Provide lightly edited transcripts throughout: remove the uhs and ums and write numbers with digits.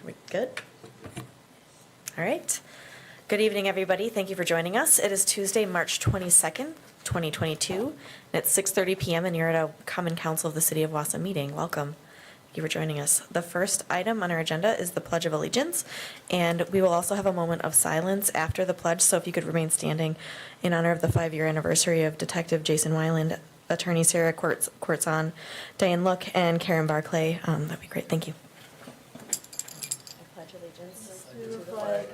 We good? All right. Good evening, everybody. Thank you for joining us. It is Tuesday, March 22nd, 2022, and it's 6:30 p.m. and you're at a Common Council of the City of Wausau meeting. Welcome. Thank you for joining us. The first item on our agenda is the Pledge of Allegiance, and we will also have a moment of silence after the pledge, so if you could remain standing in honor of the 5-year anniversary of Detective Jason Weiland, Attorney Sarah Quartzon, Diane Look, and Karen Barclay. That'd be great. Thank you. I pledge allegiance to the flag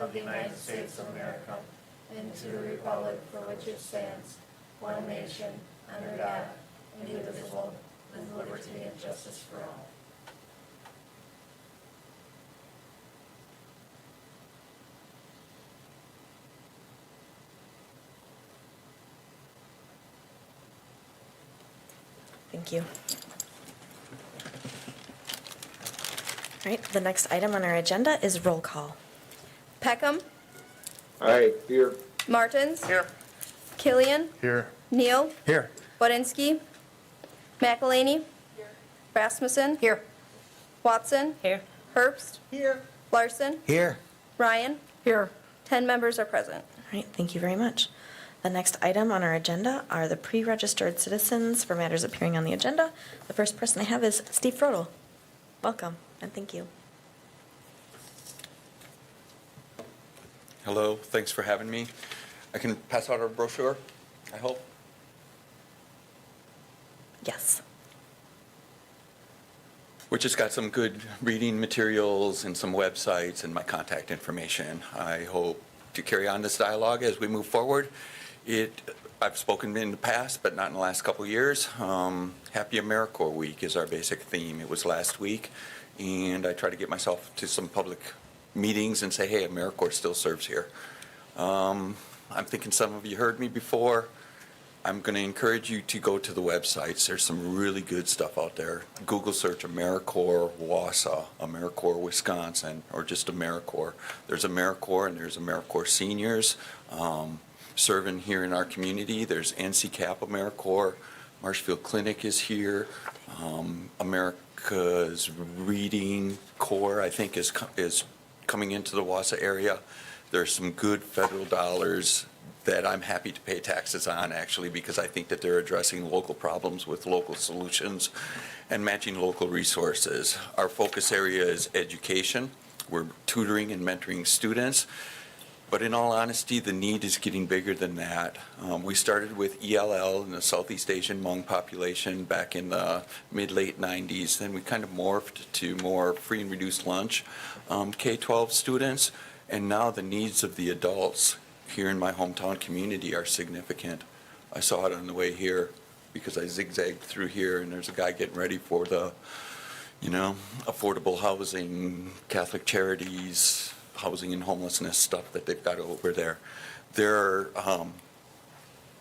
of the United States of America and to the republic for which it stands, one nation, under God, indivisible, with liberty and justice for all. Thank you. All right, the next item on our agenda is roll call. Peckham. Aye, here. Martins. Here. Killian. Here. Neal. Here. Budinsky. McElhaney. Here. Rasmussen. Here. Watson. Here. Herbst. Here. Larson. Here. Ryan. Here. 10 members are present. All right, thank you very much. The next item on our agenda are the pre-registered citizens for matters appearing on the agenda. The first person I have is Steve Frodel. Welcome, and thank you. Hello, thanks for having me. I can pass out our brochure, I hope. Yes. Which has got some good reading materials and some websites and my contact information. I hope to carry on this dialogue as we move forward. I've spoken in the past, but not in the last couple of years. Happy AmeriCorps Week is our basic theme. It was last week, and I try to get myself to some public meetings and say, hey, AmeriCorps still serves here. I'm thinking some of you heard me before. I'm going to encourage you to go to the websites. There's some really good stuff out there. Google search AmeriCorps Wausau, AmeriCorps Wisconsin, or just AmeriCorps. There's AmeriCorps and there's AmeriCorps Seniors serving here in our community. There's NCCAP AmeriCorps. Marshfield Clinic is here. America's Reading Corps, I think, is coming into the Wausau area. There's some good federal dollars that I'm happy to pay taxes on, actually, because I think that they're addressing local problems with local solutions and matching local resources. Our focus area is education. We're tutoring and mentoring students. But in all honesty, the need is getting bigger than that. We started with ELL in the Southeast Asian Hmong population back in the mid-late 90s. Then we kind of morphed to more free and reduced lunch K-12 students. And now the needs of the adults here in my hometown community are significant. I saw it on the way here because I zigzagged through here, and there's a guy getting ready for the, affordable housing, Catholic Charities, housing and homelessness stuff that they've got over there. There are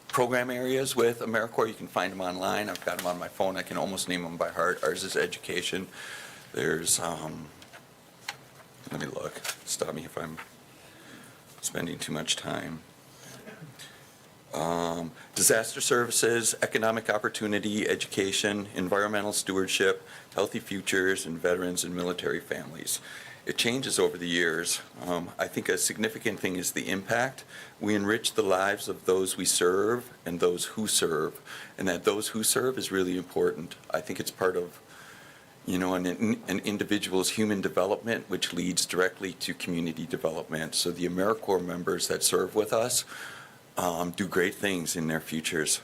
program areas with AmeriCorps. You can find them online. I've got them on my phone. I can almost name them by heart. Ours is education. There's, let me look. Stop me if I'm spending too much time. Disaster services, economic opportunity, education, environmental stewardship, healthy futures, and veterans and military families. It changes over the years. I think a significant thing is the impact. We enrich the lives of those we serve and those who serve, and that those who serve is really important. I think it's part of an individual's human development, which leads directly to community development. So the AmeriCorps members that serve with us do great things in their futures.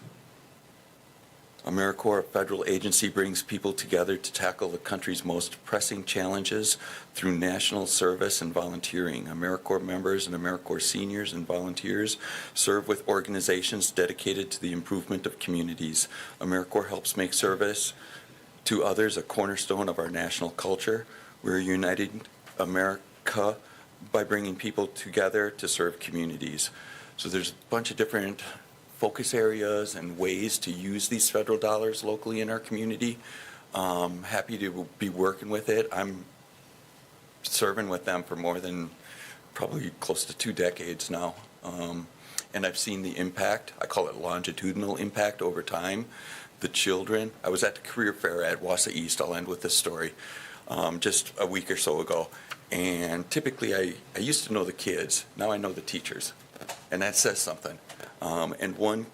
AmeriCorps, a federal agency, brings people together to tackle the country's most pressing challenges through national service and volunteering. AmeriCorps members and AmeriCorps seniors and volunteers serve with organizations dedicated to the improvement of communities. AmeriCorps helps make service to others a cornerstone of our national culture. We're uniting America by bringing people together to serve communities. So there's a bunch of different focus areas and ways to use these federal dollars locally in our community. Happy to be working with it. I'm serving with them for more than probably close to 2 decades now. And I've seen the impact. I call it longitudinal impact over time. The children, I was at the career fair at Wausau East. I'll end with this story. just a week or so ago. And typically, I used to know the kids. Now I know the teachers. And that says something. And one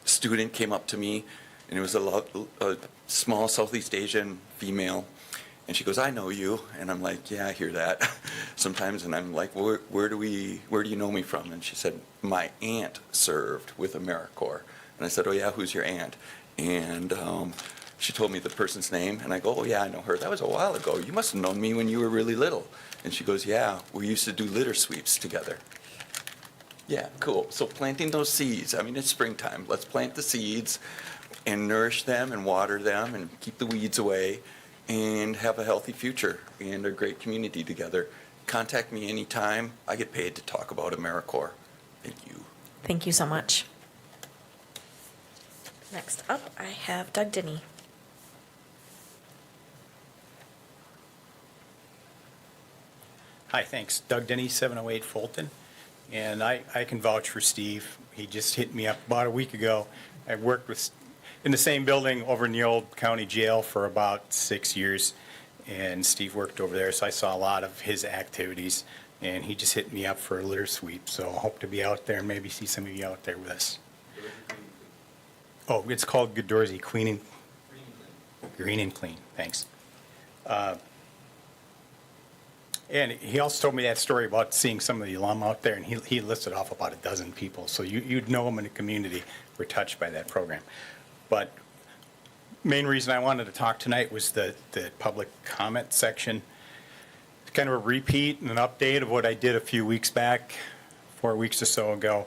student came up to me, and it was a small Southeast Asian female. And she goes, "I know you." And I'm like, "Yeah, I hear that sometimes." And I'm like, where do you know me from?" And she said, "My aunt served with AmeriCorps." And I said, "Oh, yeah, who's your aunt?" And she told me the person's name. And I go, "Oh, yeah, I know her. That was a while ago. You must have known me when you were really little." And she goes, "Yeah, we used to do litter sweeps together." Yeah, cool. So planting those seeds. I mean, it's springtime. Let's plant the seeds and nourish them and water them and keep the weeds away and have a healthy future and a great community together. Contact me anytime. I get paid to talk about AmeriCorps. Thank you. Thank you so much. Next up, I have Doug Dinney. Hi, thanks. Doug Denny, 708 Fulton. And I can vouch for Steve. He just hit me up about a week ago. I worked in the same building over in the old county jail for about 6 years. And Steve worked over there, so I saw a lot of his activities. And he just hit me up for a litter sweep. So I hope to be out there and maybe see some of you out there with us. Oh, it's called Goodorsey Green and Clean. Thanks. And he also told me that story about seeing some of the alum out there, and he listed off about a dozen people. So you'd know them in the community were touched by that program. But main reason I wanted to talk tonight was the public comment section. It's kind of a repeat and an update of what I did a few weeks back, 4 weeks or so ago.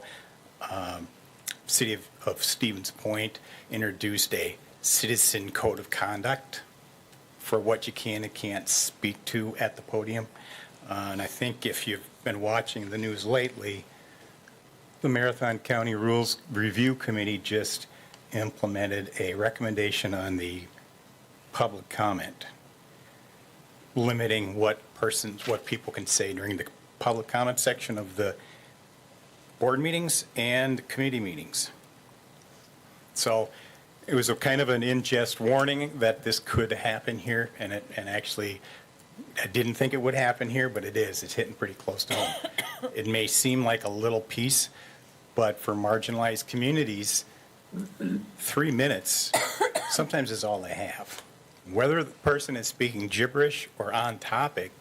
City of Stevens Point introduced a citizen code of conduct for what you can and can't speak to at the podium. And I think if you've been watching the news lately, the Marathon County Rules Review Committee just implemented a recommendation on the public comment, limiting what people can say during the public comment section of the board meetings and committee meetings. So it was a kind of an in-jest warning that this could happen here, and actually, I didn't think it would happen here, but it is. It's hitting pretty close to home. It may seem like a little piece, but for marginalized communities, 3 minutes sometimes is all they have. Whether the person is speaking gibberish or on topic,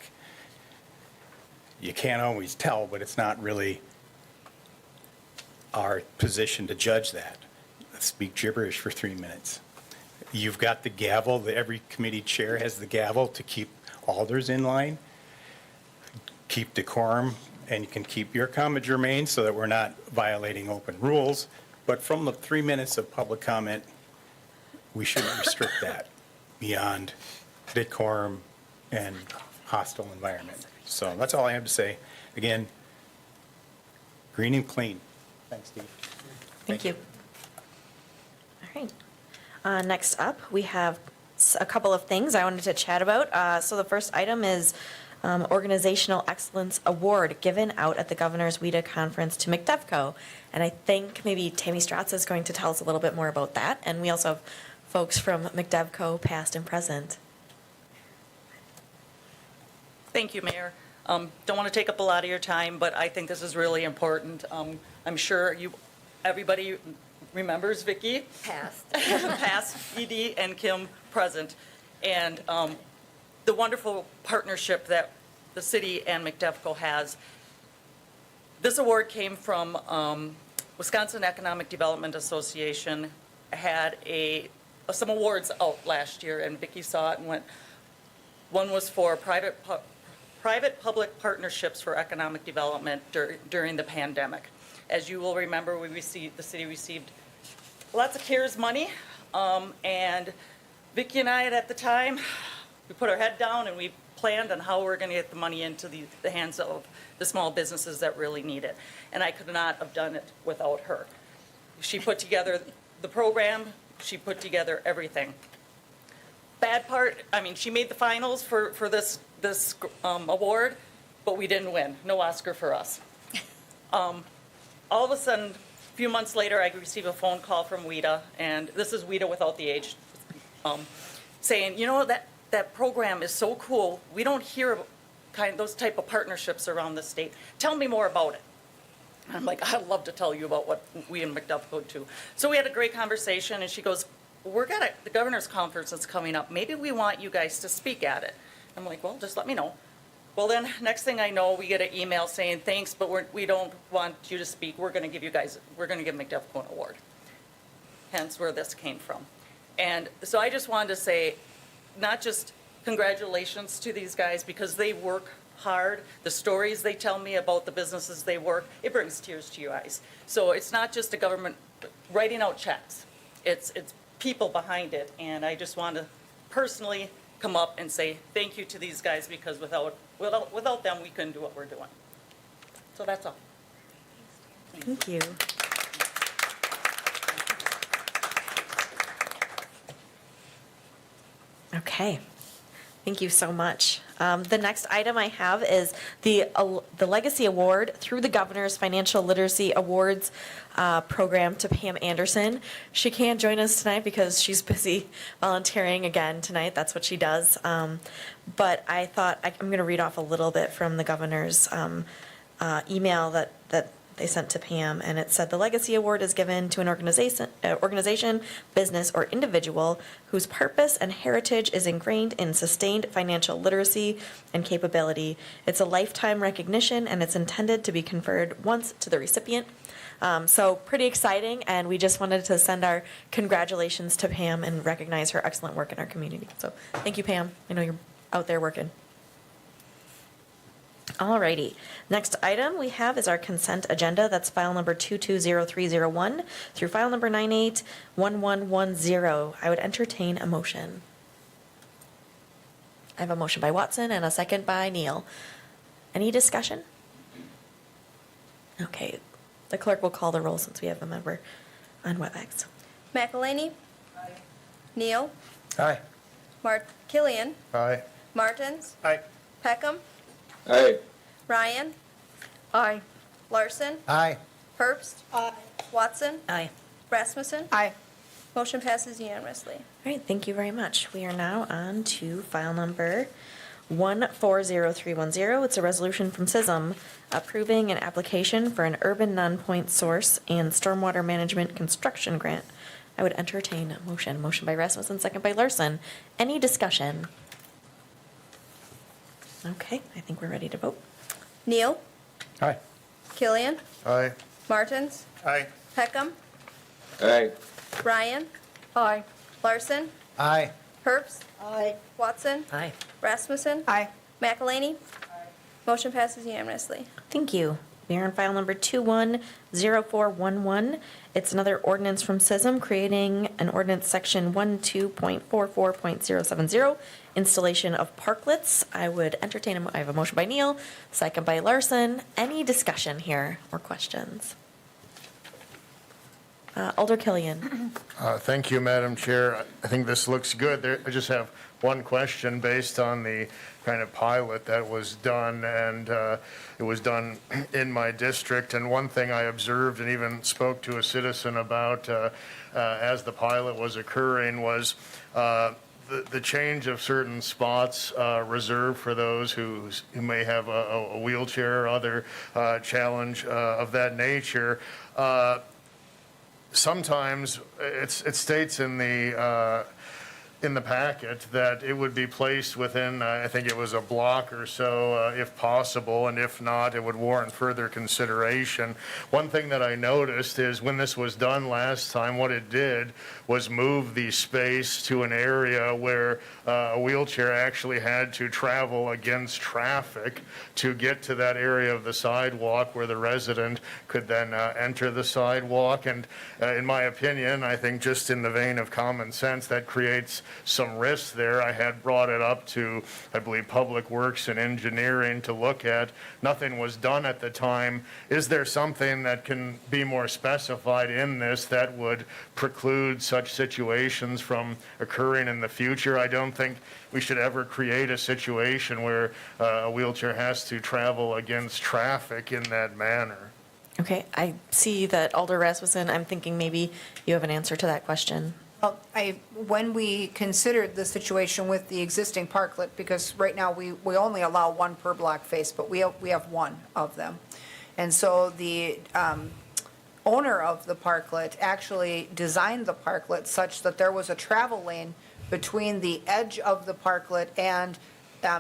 you can't always tell, but it's not really our position to judge that. Speak gibberish for 3 minutes. You've got the gavel. Every committee chair has the gavel to keep alders in line, keep decorum, and you can keep your comment germane so that we're not violating open rules. But from the 3 minutes of public comment, we shouldn't restrict that beyond decorum and hostile environment. So that's all I have to say. Again, green and clean. Thanks, Steve. Thank you. All right. Next up, we have a couple of things I wanted to chat about. So the first item is Organizational Excellence Award given out at the Governor's WIDA Conference to McDevco. And I think maybe Tammy Stratz is going to tell us a little bit more about that. And we also have folks from McDevco, past and present. Thank you, Mayor. Don't want to take up a lot of your time, but I think this is really important. I'm sure everybody remembers Vicki. Past ED and Kim present. And the wonderful partnership that the city and McDevco has. This award came from Wisconsin Economic Development Association. Had some awards out last year, and Vicki saw it and went. One was for private-public partnerships for economic development during the pandemic. As you will remember, the city received lots of CARES money, and Vicki and I at the time, we put our head down and we planned on how we're going to get the money into the hands of the small businesses that really need it. And I could not have done it without her. She put together the program, she put together everything. Bad part, she made the finals for this award, but we didn't win. No Oscar for us. All of a sudden, a few months later, I received a phone call from WIDA, and this is WIDA without the H, saying, that program is so cool. We don't hear of those type of partnerships around the state. Tell me more about it. I'm like, I'd love to tell you about what we in McDuff go to. So we had a great conversation, and she goes, the governor's conference is coming up. Maybe we want you guys to speak at it. I'm like, well, just let me know. Well, then, next thing I know, we get an email saying, thanks, but we don't want you to speak. We're going to give McDuff an award. Hence where this came from. And so I just wanted to say, not just congratulations to these guys, because they work hard. The stories they tell me about the businesses they work, it brings tears to your eyes. So it's not just a government writing out checks. It's people behind it. And I just want to personally come up and say thank you to these guys, because without them, we couldn't do what we're doing. So that's all. Thank you. Okay, thank you so much. The next item I have is the Legacy Award through the Governor's Financial Literacy Awards program to Pam Anderson. She can't join us tonight because she's busy volunteering again tonight. That's what she does. But I thought I'm going to read off a little bit from the Governor's email that they sent to Pam, and it said the Legacy Award is given to an organization, business, or individual whose purpose and heritage is ingrained in sustained financial literacy and capability. It's a lifetime recognition, and it's intended to be conferred once to the recipient. So pretty exciting, and we just wanted to send our congratulations to Pam and recognize her excellent work in our community. So thank you, Pam. I know you're out there working. Alrighty, next item we have is our consent agenda. That's file number 220301 through file number 981110. I would entertain a motion. I have a motion by Watson and a second by Neal. Any discussion? Okay, the clerk will call the roll since we have a member on WebEx. McElhaney. Neal. Aye. Killian. Aye. Martins. Aye. Peckham. Aye. Ryan. Aye. Larson. Aye. Herbst. Aye. Watson. Aye. Rasmussen. Aye. Motion passes unanimously. All right, thank you very much. We are now on to file number 140310. It's a resolution from CISM approving an application for an urban non-point source and stormwater management construction grant. I would entertain a motion. Motion by Rasmussen, second by Larson. Any discussion? Okay, I think we're ready to vote. Neal. Aye. Killian. Aye. Martins. Aye. Peckham. Aye. Ryan. Aye. Larson. Aye. Herbst. Aye. Watson. Aye. Rasmussen. Aye. McElhaney. Motion passes unanimously. Thank you. We are on file number 210411. It's another ordinance from CISM creating an ordinance section 12.44.070, installation of parklets. I would entertain I have a motion by Neal, second by Larson. Any discussion here or questions? Alder Killian. Thank you, Madam Chair. I think this looks good. I just have one question based on the kind of pilot that was done, and it was done in my district. And one thing I observed and even spoke to a citizen about as the pilot was occurring was the change of certain spots reserved for those who may have a wheelchair or other challenge of that nature. Sometimes it states in the packet that it would be placed within, I think it was a block or so, if possible, and if not, it would warrant further consideration. One thing that I noticed is when this was done last time, what it did was move the space to an area where a wheelchair actually had to travel against traffic to get to that area of the sidewalk where the resident could then enter the sidewalk. And in my opinion, I think just in the vein of common sense, that creates some risk there. I had brought it up to, I believe, Public Works and Engineering to look at. Nothing was done at the time. Is there something that can be more specified in this that would preclude such situations from occurring in the future? I don't think we should ever create a situation where a wheelchair has to travel against traffic in that manner. Okay, I see that Alder Rasmussen, I'm thinking maybe you have an answer to that question. When we considered the situation with the existing parklet, because right now we only allow one per block face, but we have one of them. And so the owner of the parklet actually designed the parklet such that there was a travel lane between the edge of the parklet and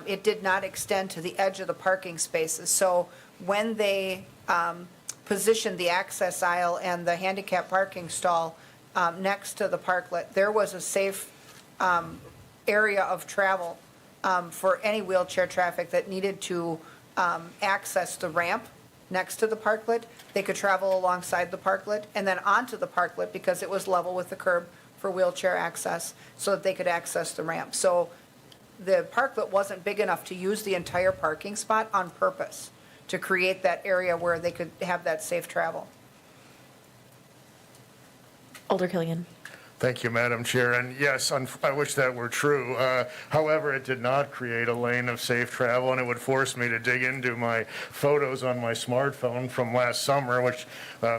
it did not extend to the edge of the parking spaces. So when they positioned the access aisle and the handicap parking stall next to the parklet, there was a safe area of travel for any wheelchair traffic that needed to access the ramp next to the parklet. They could travel alongside the parklet and then onto the parklet because it was level with the curb for wheelchair access so that they could access the ramp. So the parklet wasn't big enough to use the entire parking spot on purpose to create that area where they could have that safe travel. Alder Killian. Thank you, Madam Chair. And yes, I wish that were true. However, it did not create a lane of safe travel, and it would force me to dig into my photos on my smartphone from last summer, which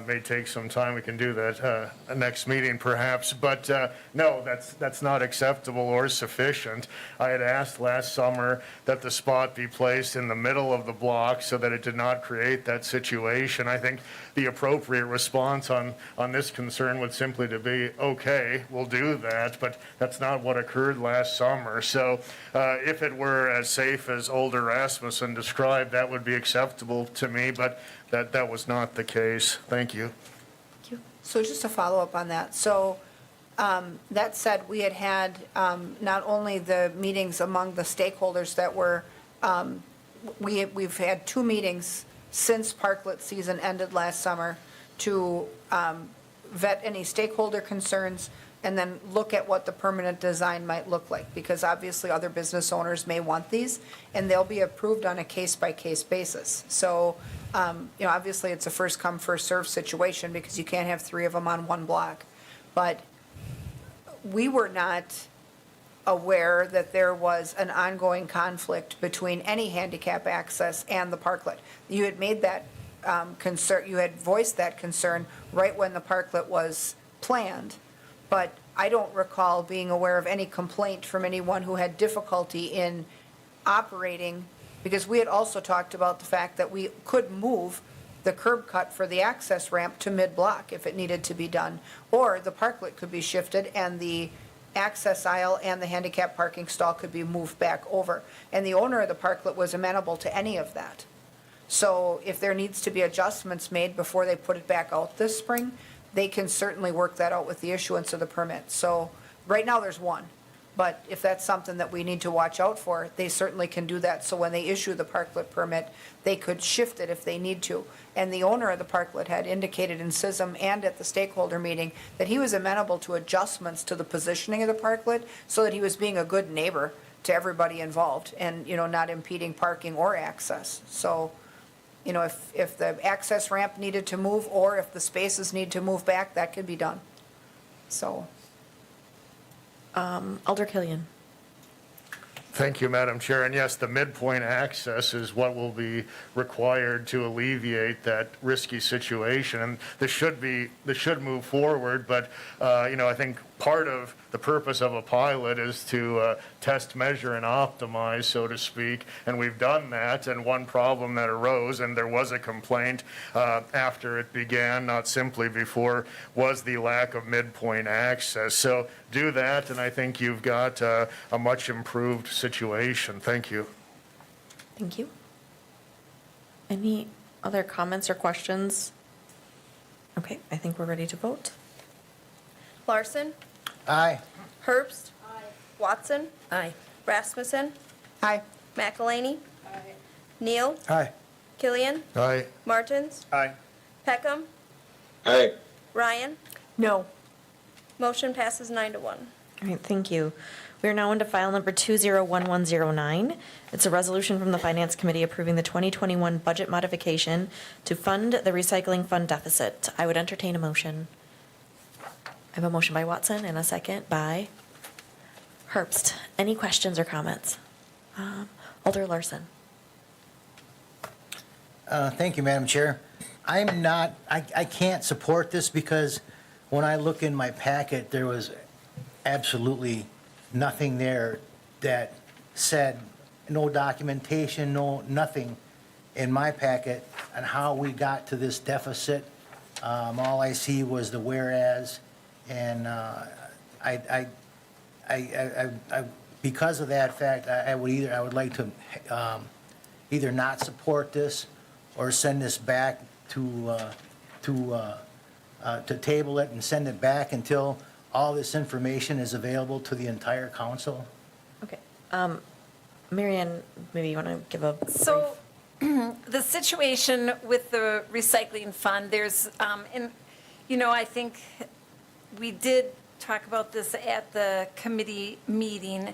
may take some time. We can do that next meeting perhaps. But no, that's not acceptable or sufficient. I had asked last summer that the spot be placed in the middle of the block so that it did not create that situation. I think the appropriate response on this concern would simply to be, okay, we'll do that, but that's not what occurred last summer. So if it were as safe as Alder Rasmussen described, that would be acceptable to me, but that was not the case. Thank you. So just to follow up on that, so that said, we had not only the meetings among the stakeholders that were, we've had 2 meetings since parklet season ended last summer to vet any stakeholder concerns and then look at what the permanent design might look like, because obviously other business owners may want these, and they'll be approved on a case-by-case basis. So, obviously it's a first-come, first-served situation because you can't have 3 of them on one block. But we were not aware that there was an ongoing conflict between any handicap access and the parklet. You had made that concern, you had voiced that concern right when the parklet was planned, but I don't recall being aware of any complaint from anyone who had difficulty in operating, because we had also talked about the fact that we could move the curb cut for the access ramp to mid-block if it needed to be done, or the parklet could be shifted and the access aisle and the handicap parking stall could be moved back over. And the owner of the parklet was amenable to any of that. So if there needs to be adjustments made before they put it back out this spring, they can certainly work that out with the issuance of the permit. So right now there's 1, but if that's something that we need to watch out for, they certainly can do that. So when they issue the parklet permit, they could shift it if they need to. And the owner of the parklet had indicated in SISM and at the stakeholder meeting that he was amenable to adjustments to the positioning of the parklet so that he was being a good neighbor to everybody involved and, not impeding parking or access. So, if the access ramp needed to move or if the spaces need to move back, that could be done. So. Alder Killian. Thank you, Madam Chair. And yes, the midpoint access is what will be required to alleviate that risky situation. And this should move forward, but, I think part of the purpose of a pilot is to test, measure, and optimize, so to speak. And we've done that. And one problem that arose, and there was a complaint after it began, not simply before, was the lack of midpoint access. So do that, and I think you've got a much improved situation. Thank you. Thank you. Any other comments or questions? Okay, I think we're ready to vote. Larson, Aye. Herbst. Watson. Aye. Rasmussen. Aye. McElhaney. Neal. Aye. Killian. Aye. Martins. Aye. Peckham. Aye. Ryan. No. Motion passes 9-1. All right, thank you. We are now into file number 201109. It's a resolution from the Finance Committee approving the 2021 budget modification to fund the recycling fund deficit. I would entertain a motion. I have a motion by Watson and a second by Herbst. Any questions or comments? Alder Larson. Thank you, Madam Chair. I can't support this because when I look in my packet, there was absolutely nothing there that said, no documentation, no, nothing in my packet on how we got to this deficit. All I see was the whereas, and because of that fact, I would like to either not support this or send this back to table it and send it back until all this information is available to the entire council. Okay. Marianne, maybe you want to give a So, the situation with the recycling fund, there's, and, you know, I think we did talk about this at the committee meeting.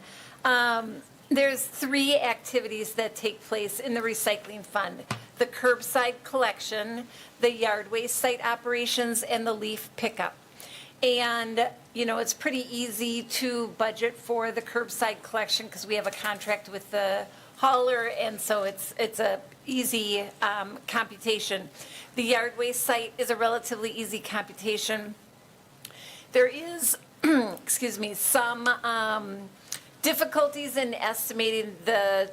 There's 3 activities that take place in the recycling fund: the curbside collection, the yard waste site operations, and the leaf pickup. And, you know, it's pretty easy to budget for the curbside collection because we have a contract with the hauler, and so it's a easy computation. The yard waste site is a relatively easy computation. There is, excuse me, some difficulties in estimating the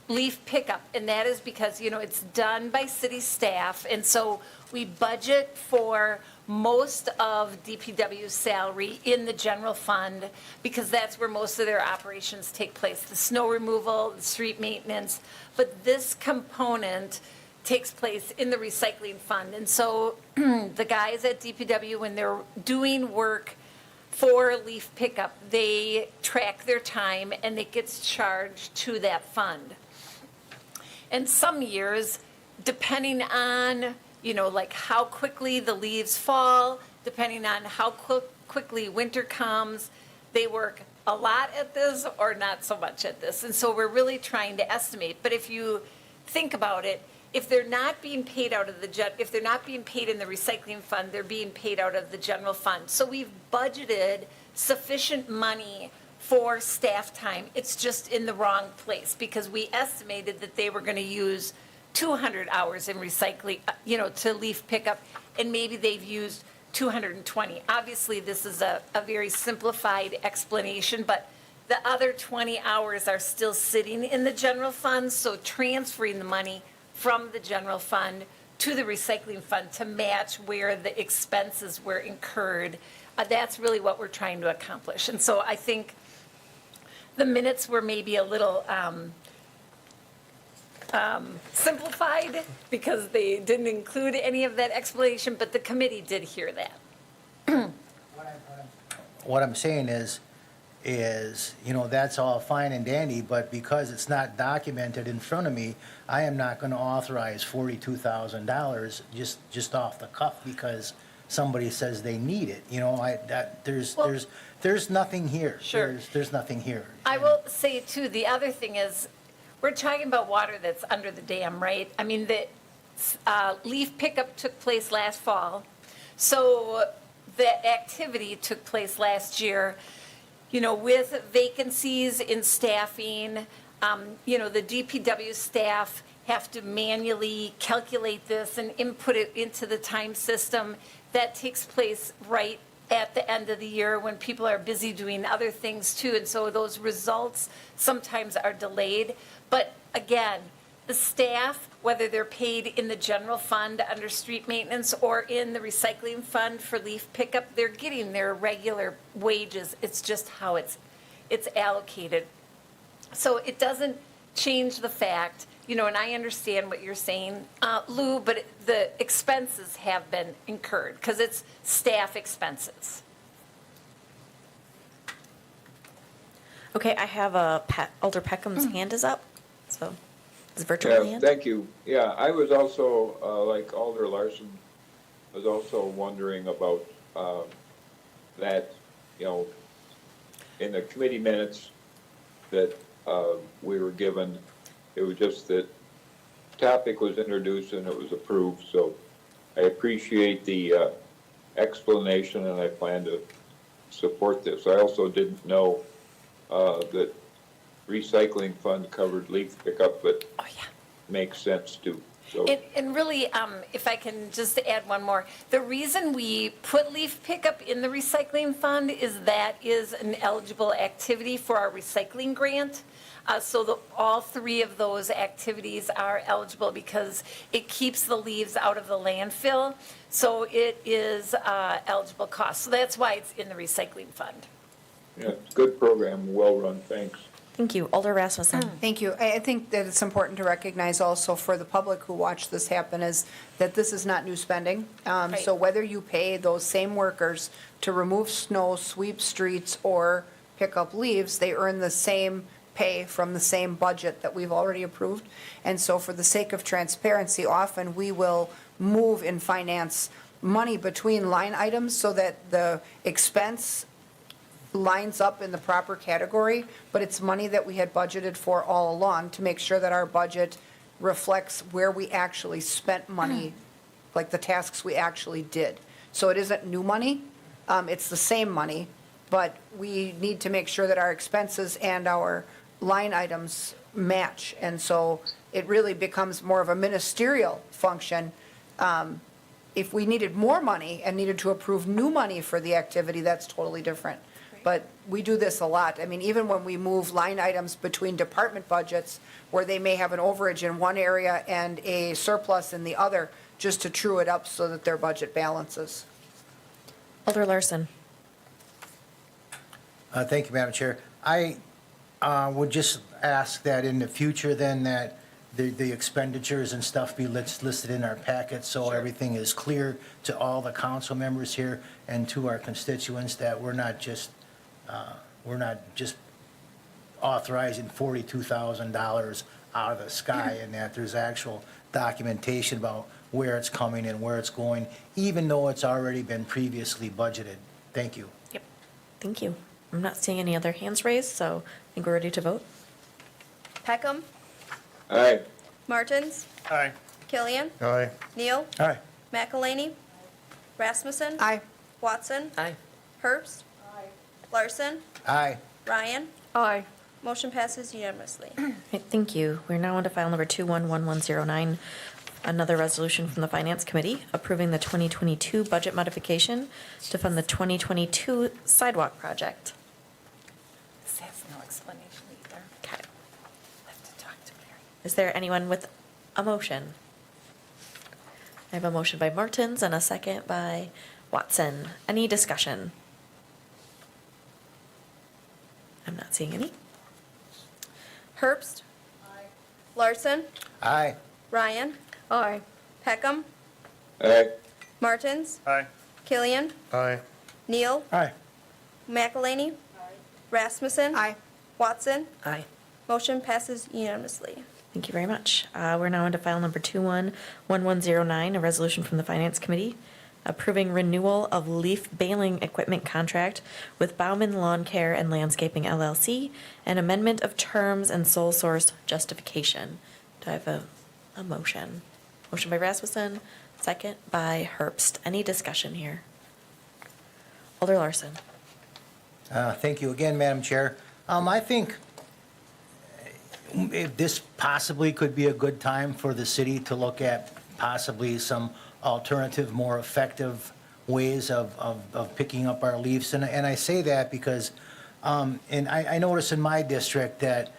leaf pickup, and that is because, you know, it's done by city staff, and so we budget for most of DPW's salary in the general fund because that's where most of their operations take place, the snow removal, the street maintenance, but this component takes place in the recycling fund. And so the guys at DPW, when they're doing work for leaf pickup, they track their time and it gets charged to that fund. And some years, depending on, you know, like how quickly the leaves fall, depending on how quickly winter comes, they work a lot at this or not so much at this. And so we're really trying to estimate. But if you think about it, if they're not being paid out of if they're not being paid in the recycling fund, they're being paid out of the general fund. So we've budgeted sufficient money for staff time. It's just in the wrong place because we estimated that they were going to use 200 hours in recycling, you know, to leaf pickup, and maybe they've used 220. Obviously, this is a very simplified explanation, but the other 20 hours are still sitting in the general fund, so transferring the money from the general fund to the recycling fund to match where the expenses were incurred, that's really what we're trying to accomplish. And so I think the minutes were maybe a little simplified because they didn't include any of that explanation, but the committee did hear that. What I'm saying is, you know, that's all fine and dandy, but because it's not documented in front of me, I am not going to authorize $42,000 just off the cuff because somebody says they need it. You know, there's nothing here. Sure. There's nothing here. I will say too, the other thing is, we're talking about water that's under the dam, right? I mean, the leaf pickup took place last fall. So the activity took place last year, you know, with vacancies in staffing. You know, the DPW staff have to manually calculate this and input it into the time system. That takes place right at the end of the year when people are busy doing other things too. And so those results sometimes are delayed. But again, the staff, whether they're paid in the general fund under street maintenance or in the recycling fund for leaf pickup, they're getting their regular wages. It's just how it's allocated. So it doesn't change the fact, you know, and I understand what you're saying, Lou, but the expenses have been incurred because it's staff expenses. Okay, I have Alder Peckham's hand is up, so it's virtual Yeah, hand. thank you. Yeah, I was also, like Alder Larson, was also wondering about that, you know, in the committee minutes that we were given, it was just that topic was introduced and it was approved, so I appreciate the explanation and I plan to support this. I also didn't know that recycling fund covered leaf pickup, but Oh, yeah. makes sense to So, And really, if I can just add one more, the reason we put leaf pickup in the recycling fund is that is an eligible activity for our recycling grant. All three of those activities are eligible because it keeps the leaves out of the landfill. So it is eligible cost. So that's why it's in the recycling fund. yeah, it's a good program, well-run, thanks. Thank you. Alder Rasmussen. Thank you. I think that it's important to recognize also for the public who watch this happen is that this is not new spending. So whether you pay those same workers to remove snow, sweep streets, or pick up leaves, they earn the same pay from the same budget that we've already approved. And so for the sake of transparency, often we will move and finance money between line items so that the expense lines up in the proper category, but it's money that we had budgeted for all along to make sure that our budget reflects where we actually spent money, like the tasks we actually did. So it isn't new money, it's the same money, but we need to make sure that our expenses and our line items match. And so it really becomes more of a ministerial function. If we needed more money and needed to approve new money for the activity, that's totally different. But we do this a lot. I mean, even when we move line items between department budgets where they may have an overage in one area and a surplus in the other, just to true it up so that their budget balances. Alder Larson. Thank you, Madam Chair. I would just ask that in the future then that the expenditures and stuff be listed in our packet so everything is clear to all the council members here and to our constituents, that we're not just authorizing $42,000 out of the sky, and that there's actual documentation about where it's coming and where it's going, even though it's already been previously budgeted. Thank you. Yep. Thank you. I'm not seeing any other hands raised, so I think we're ready to vote. Peckham, Aye, Martins, Aye. Killian, Aye. Neal, All right. McElhaney, Rasmussen. Aye. Watson. Aye. Herbst. Larson. Aye. Ryan. Aye. Motion passes unanimously. Right, thank you. We're now on to file number 211109, another resolution from the Finance Committee approving the 2022 budget modification to fund the 2022 sidewalk project. This has no explanation either. Okay. I have to talk to Mary. Is there anyone with a motion? I have a motion by Martins and a second by Watson. Any discussion? I'm not seeing any. Herbst. Larson. Aye. Ryan. Aye. Peckham. aye, Martins. Aye. Killian. Aye. Neal. Aye. McElhaney. Rasmussen. Aye. Watson. Aye. Motion passes unanimously. Thank you very much. We're now on to file number 211109, a resolution from the Finance Committee approving renewal of leaf baling equipment contract with Bauman Lawn Care and Landscaping LLC and amendment of terms and sole source justification. Do I have a motion? Motion by Rasmussen, second by Herbst. Any discussion here? Alder Larson. Thank you again, Madam Chair. I think if this possibly could be a good time for the city to look at possibly some alternative, more effective ways of picking up our leaves. And I say that because, and I notice in my district that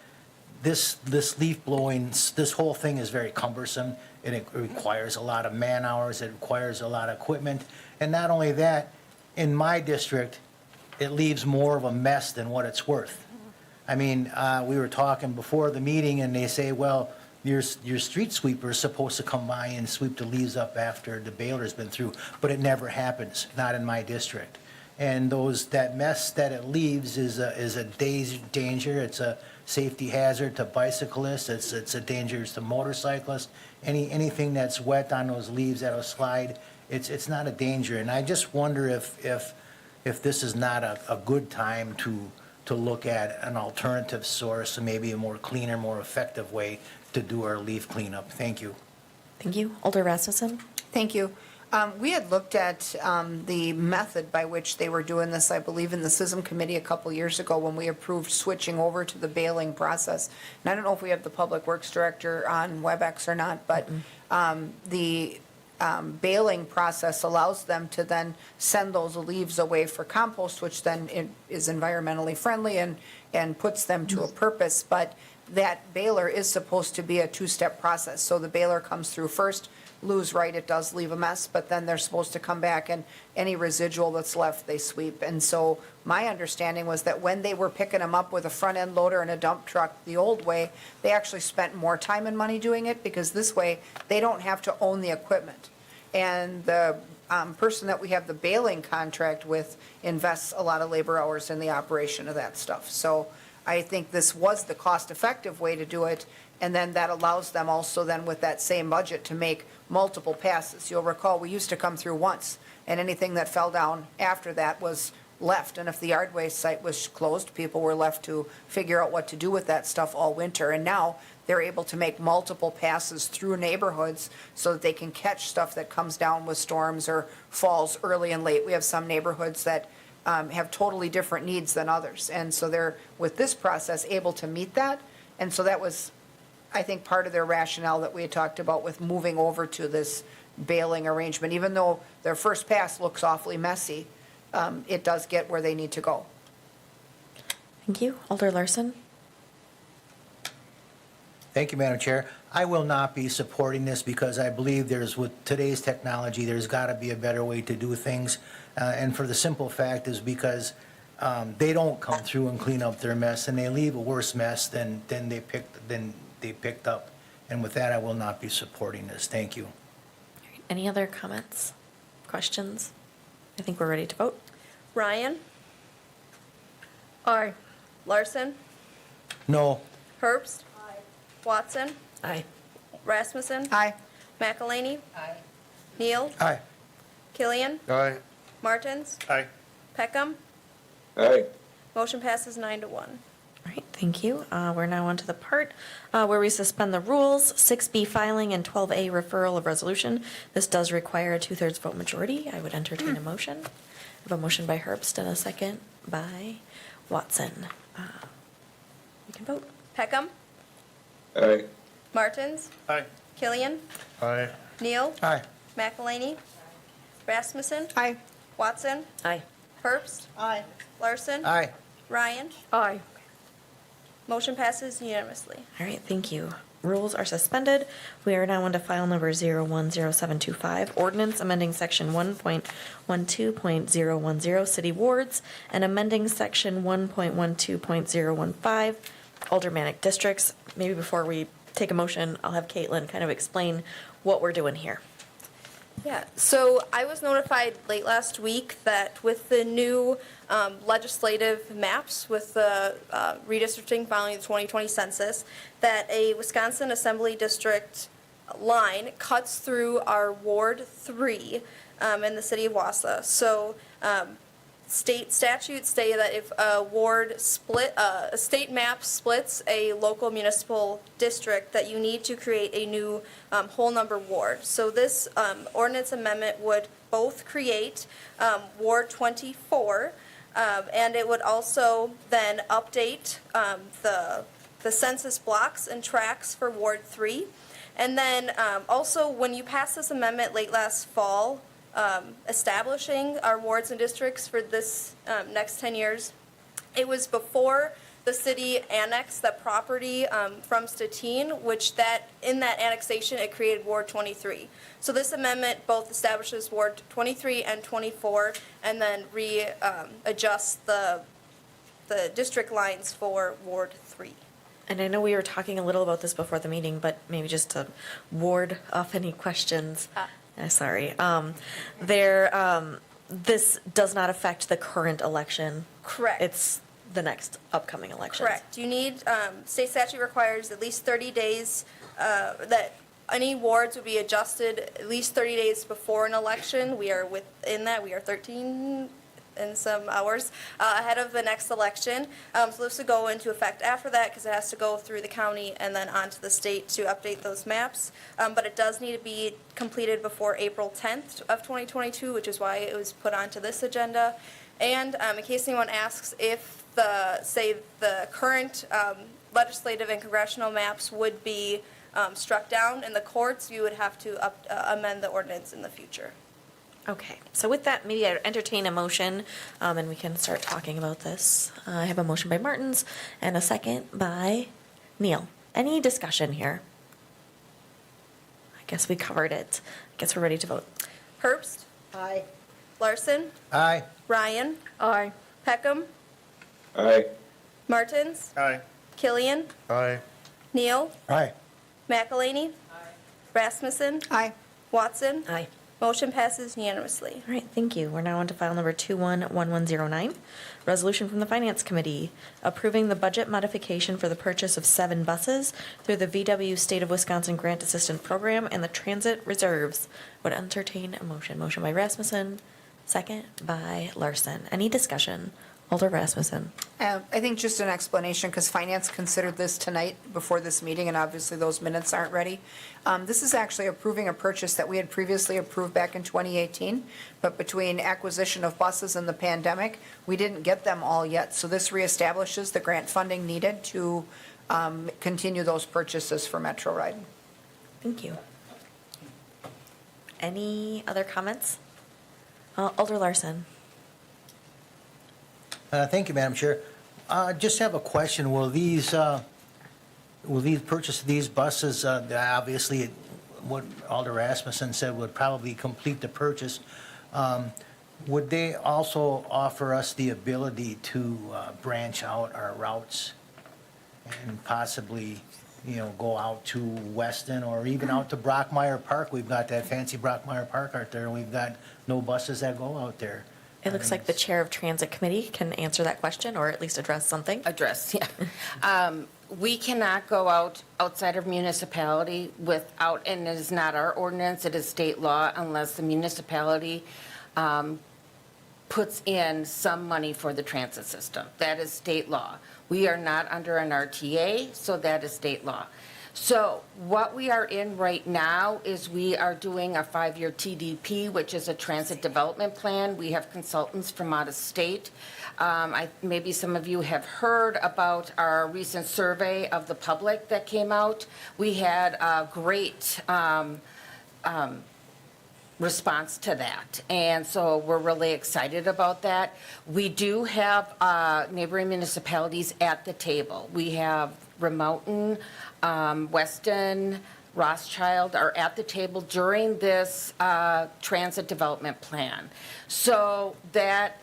this leaf blowing, this whole thing is very cumbersome, and it requires a lot of man hours, it requires a lot of equipment. And not only that, in my district, it leaves more of a mess than what it's worth. I mean, we were talking before the meeting, and they say, well, your street sweeper is supposed to come by and sweep the leaves up after the baler's been through, but it never happens, not in my district. And that mess that it leaves is a danger. It's a safety hazard to bicyclists. It's a danger to motorcyclists. Anything that's wet on those leaves that'll slide, it's not a danger. And I just wonder if this is not a good time to look at an alternative source and maybe a more cleaner, more effective way to do our leaf cleanup. Thank you. Thank you. Alder Rasmussen. Thank you. We had looked at the method by which they were doing this, I believe, in the SISM committee a couple years ago when we approved switching over to the bailing process. And I don't know if we have the Public Works Director on WebEx or not, but the bailing process allows them to then send those leaves away for compost, which then is environmentally friendly and puts them to a purpose. But that baler is supposed to be a two-step process. So the baler comes through first. Lou's right, it does leave a mess, but then they're supposed to come back and any residual that's left, they sweep. And so my understanding was that when they were picking them up with a front-end loader and a dump truck the old way, they actually spent more time and money doing it because this way, they don't have to own the equipment. And the person that we have the baling contract with invests a lot of labor hours in the operation of that stuff. So I think this was the cost-effective way to do it, and then that allows them also then with that same budget to make multiple passes. You'll recall, we used to come through once, and anything that fell down after that was left. And if the yard waste site was closed, people were left to figure out what to do with that stuff all winter. And now they're able to make multiple passes through neighborhoods so that they can catch stuff that comes down with storms or falls early and late. We have some neighborhoods that have totally different needs than others. And so they're, with this process, able to meet that. And so that was, I think, part of their rationale that we had talked about with moving over to this bailing arrangement. Even though their first pass looks awfully messy, it does get where they need to go. Thank you. Alder Larson? Thank you, Madam Chair. I will not be supporting this because I believe with today's technology, there's got to be a better way to do things. And for the simple fact is because they don't come through and clean up their mess, and they leave a worse mess than they picked up. And with that, I will not be supporting this. Thank you. Any other comments, questions? I think we're ready to vote. Ryan? Aye. Larson? No. Herbst? Aye. Watson? Aye. Rasmussen? Aye. McElhaney? Aye. Neal? Aye. Killian? Aye. Martins? Aye. Peckham? Aye. Motion passes 9-1. All right, thank you. We're now on to the part where we suspend the rules, 6B filing and 12A referral of resolution. This does require a 2/3 vote majority. I would entertain a motion. I have a motion by Herbst and a second by Watson. You can vote. Peckham? Aye. Martins? Aye. Killian? Aye. Neal? Aye. McElhaney? Rasmussen? Aye. Watson? Aye. Herbst? Aye. Larson? Aye. Ryan? Aye. Motion passes unanimously. All right, thank you. Rules are suspended. We are now on to file number 010725, ordinance amending section 1.12.010, city wards, and amending section 1.12.015, aldermanic districts. Maybe before we take a motion, I'll have Caitlin kind of explain what we're doing here. Yeah, so I was notified late last week that with the new legislative maps, with the redistricting following the 2020 census, that a Wisconsin Assembly District line cuts through our Ward 3 in the city of Wausau. So state statutes say that if a ward split, a state map splits a local municipal district, that you need to create a new whole number ward. So this ordinance amendment would both create Ward 24, and it would also then update the census blocks and tracts for Ward 3. And then also, when you passed this amendment late last fall, establishing our wards and districts for this next 10 years, it was before the city annexed the property from Stettin, which in that annexation, it created Ward 23. So this amendment both establishes Ward 23 and 24, and then readjusts the district lines for Ward 3. And I know we were talking a little about this before the meeting, but maybe just to ward off any questions. Sorry. This does not affect the current election. Correct. It's the next upcoming election. Correct. You need, state statute requires at least 30 days, that any wards would be adjusted at least 30 days before an election. We are within that. We are 13 in some hours ahead of the next election. So this would go into effect after that because it has to go through the county and then onto the state to update those maps. But it does need to be completed before April 10th of 2022, which is why it was put onto this agenda. And in case anyone asks if the current legislative and congressional maps would be struck down in the courts, you would have to amend the ordinance in the future. Okay, so with that, maybe I entertain a motion, and we can start talking about this. I have a motion by Martins and a second by Neal. Any discussion here? I guess we covered it. I guess we're ready to vote. Herbst? Aye. Larson? Aye. Ryan? Aye. Peckham? Aye. Martins? Aye. Killian? Aye. Neal? Aye. McElhaney? Rasmussen? Aye. Watson? Aye. Motion passes unanimously. All right, thank you. We're now on to file number 211109, resolution from the Finance Committee approving the budget modification for the purchase of 7 buses through the VW State of Wisconsin Grant Assistance Program and the Transit Reserves. Would entertain a motion. Motion by Rasmussen, second by Larson. Any discussion? Alder Rasmussen. I think just an explanation, because Finance considered this tonight before this meeting, and obviously those minutes aren't ready. This is actually approving a purchase that we had previously approved back in 2018, but between acquisition of buses and the pandemic, we didn't get them all yet. So this reestablishes the grant funding needed to continue those purchases for Metro Ride. Thank you. Any other comments? Alder Larson. Thank you, Madam Chair. Just have a question. Will these purchase of these buses, obviously, what Alder Rasmussen said would probably complete the purchase. Would they also offer us the ability to branch out our routes and possibly, go out to Weston or even out to Brockmeyer Park? We've got that fancy Brockmeyer Park out there, and we've got no buses that go out there. It looks like the chair of Transit Committee can answer that question or at least address something. Address, yeah. We cannot go outside of municipality without, and it is not our ordinance, it is state law, unless the municipality puts in some money for the transit system. That is state law. We are not under an RTA, so that is state law. So what we are in right now is we are doing a 5-year TDP, which is a transit development plan. We have consultants from out of state. Maybe some of you have heard about our recent survey of the public that came out. We had a great response to that, and so we're really excited about that. We do have neighboring municipalities at the table. We have Remountain, Weston, Rothschild are at the table during this transit development plan. So that,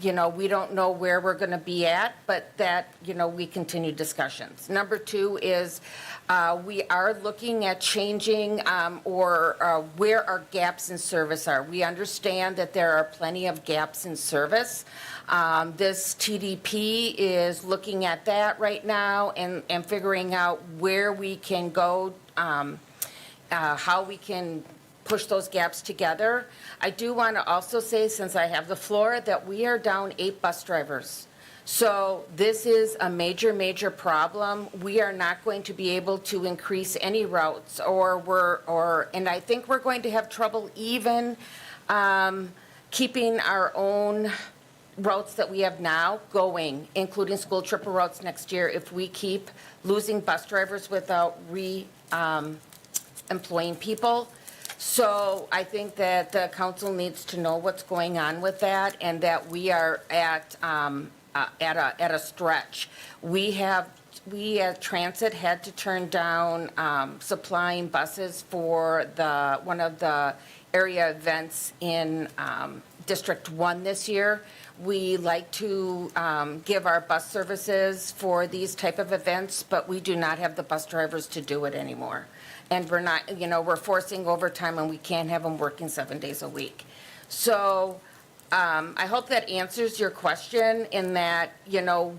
we don't know where we're going to be at, but that, we continue discussions. Number 2 is we are looking at changing or where our gaps in service are. We understand that there are plenty of gaps in service. This TDP is looking at that right now and figuring out where we can go, how we can push those gaps together. I do want to also say, since I have the floor, that we are down 8 bus drivers. So this is a major, major problem. We are not going to be able to increase any routes, and I think we're going to have trouble even keeping our own routes that we have now going, including school tripper routes next year, if we keep losing bus drivers without employing people. So I think that the council needs to know what's going on with that, and that we are at a stretch. We at Transit had to turn down supplying buses for one of the area events in District 1 this year. We like to give our bus services for these type of events, but we do not have the bus drivers to do it anymore. And we're not, we're forcing overtime, and we can't have them working 7 days a week. So I hope that answers your question in that,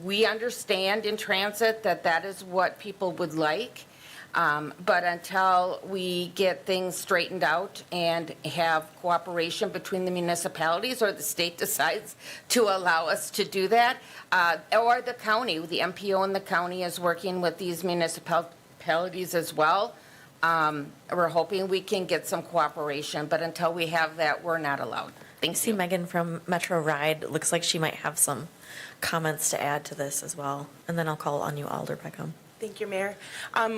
we understand in transit that that is what people would like. But until we get things straightened out and have cooperation between the municipalities, or the state decides to allow us to do that, or the county, the MPO in the county is working with these municipalities as well. We're hoping we can get some cooperation, but until we have that, we're not allowed. I Thank see you. Megan from Metro Ride. Looks like she might have some comments to add to this as well. And then I'll call on you, Alder Peckham. Thank you, Mayor.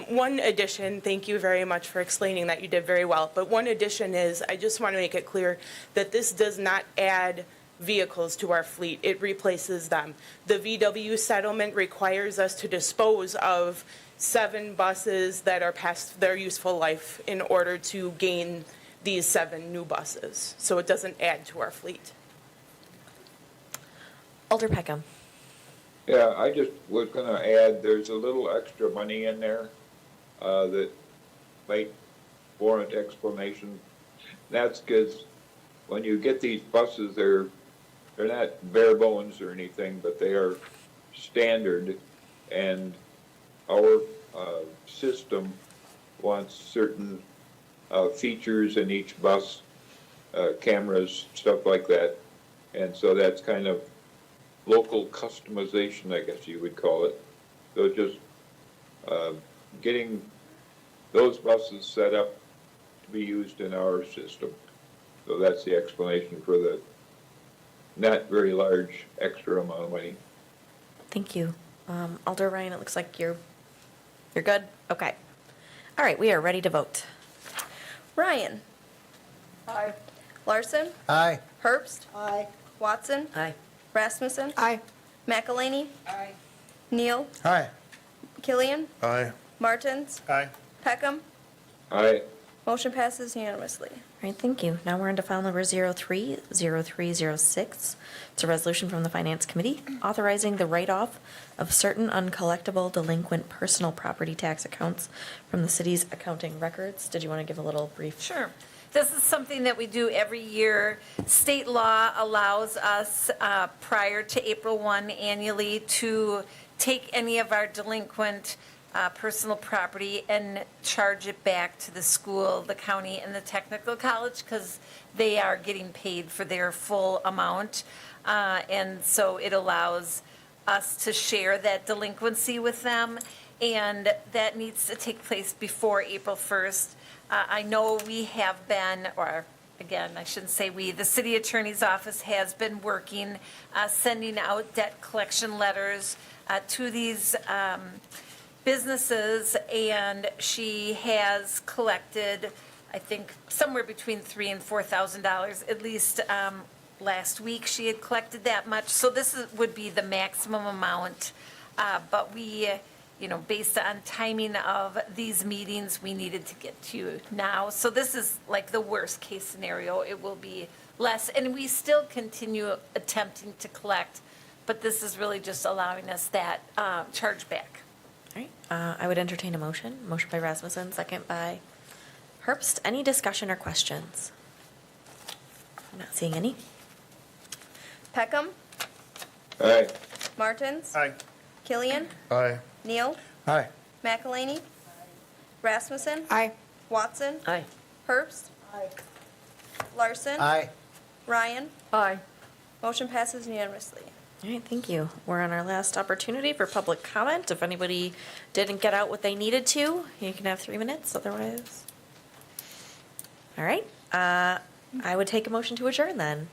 One addition, thank you very much for explaining that, you did very well. But one addition is, I just want to make it clear that this does not add vehicles to our fleet. It replaces them. The VW settlement requires us to dispose of 7 buses that are past their useful life in order to gain these 7 new buses. So it doesn't add to our fleet. Alder Peckham. Yeah, I just was gonna add, there's a little extra money in there, that might warrant explanation. That's because when you get these buses, they're not bare bones or anything, but they are standard, and our, system wants certain, features in each bus, cameras, stuff like that. And so that's kind of local customization, I guess you would call it. So just getting those buses set up to be used in our system. So that's the explanation for the not very large extra amount of money. Thank you. Alder Ryan, it looks like you're good? Okay. All right, we are ready to vote. Ryan. Aye. Larson. Aye. Herbst. Aye. Watson. Aye. Rasmussen. Aye. McElhaney. Aye. Neal. Aye. Killian. Aye. Martins. Aye. Peckham. Aye. Motion passes unanimously. All right, thank you. Now we're into file number 030306. It's a resolution from the Finance Committee authorizing the write-off of certain uncollectible delinquent personal property tax accounts from the city's accounting records. Did you want to give a little brief? Sure. This is something that we do every year. State law allows us, prior to April 1 annually, to take any of our delinquent personal property and charge it back to the school, the county, and the technical college, because they are getting paid for their full amount. And so it allows us to share that delinquency with them, and that needs to take place before April 1st. I know we have been, or again, I shouldn't say we, the city attorney's office has been working, sending out debt collection letters to these businesses, and she has collected, I think, somewhere between $3,000 and $4,000. At least last week she had collected that much. So this would be the maximum amount, but we, based on timing of these meetings, we needed to get to you now. So this is like the worst case scenario. It will be less, and we still continue attempting to collect, but this is really just allowing us that charge back. All right, I would entertain a motion. Motion by Rasmussen, second by Herbst. Any discussion or questions? I'm not seeing any. Peckham. Aye. Martins. Aye. Killian. Aye. Neal. Aye. McElhaney. Rasmussen. Aye. Watson. Aye. Herbst. Aye. Larson. Aye. Ryan. Aye. Motion passes unanimously. All right, thank you. We're on our last opportunity for public comment. If anybody didn't get out what they needed to, you can have 3 minutes, otherwise. All right, I would take a motion to adjourn then.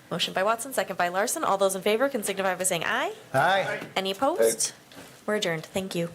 Motion by Watson, second by Larson. All those in favor can signify by saying aye. Aye. Any opposed? We're adjourned. Thank you.